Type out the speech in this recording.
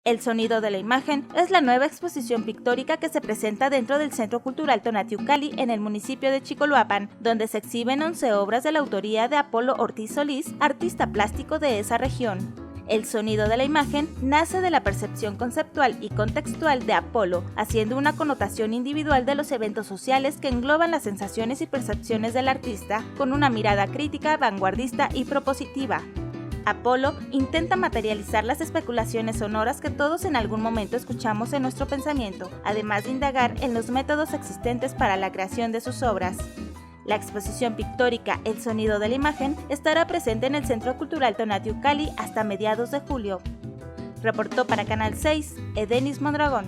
El sonido de la imagen es la nueva exposición pictórica que se presenta dentro del Centro Cultural Tonatiuh-Cali en el municipio de Chicoloapan, donde se exhiben 11 obras de la autoría de Apolo Ortiz Solís, artista plástico de esa región. El sonido de la imagen nace de la percepción conceptual y contextual de Apolo, haciendo una connotación individual de los eventos sociales que engloban las sensaciones y percepciones del artista con una mirada crítica, vanguardista y propositiva. Apolo intenta materializar las especulaciones sonoras que todos en algún momento escuchamos en nuestro pensamiento, además de indagar en los métodos existentes para la creación de sus obras. La exposición pictórica El sonido de la imagen estará presente en el Centro Cultural Tonatiuh-Cali hasta mediados de julio. Reportó para Canal 6, Edenis Mondragón.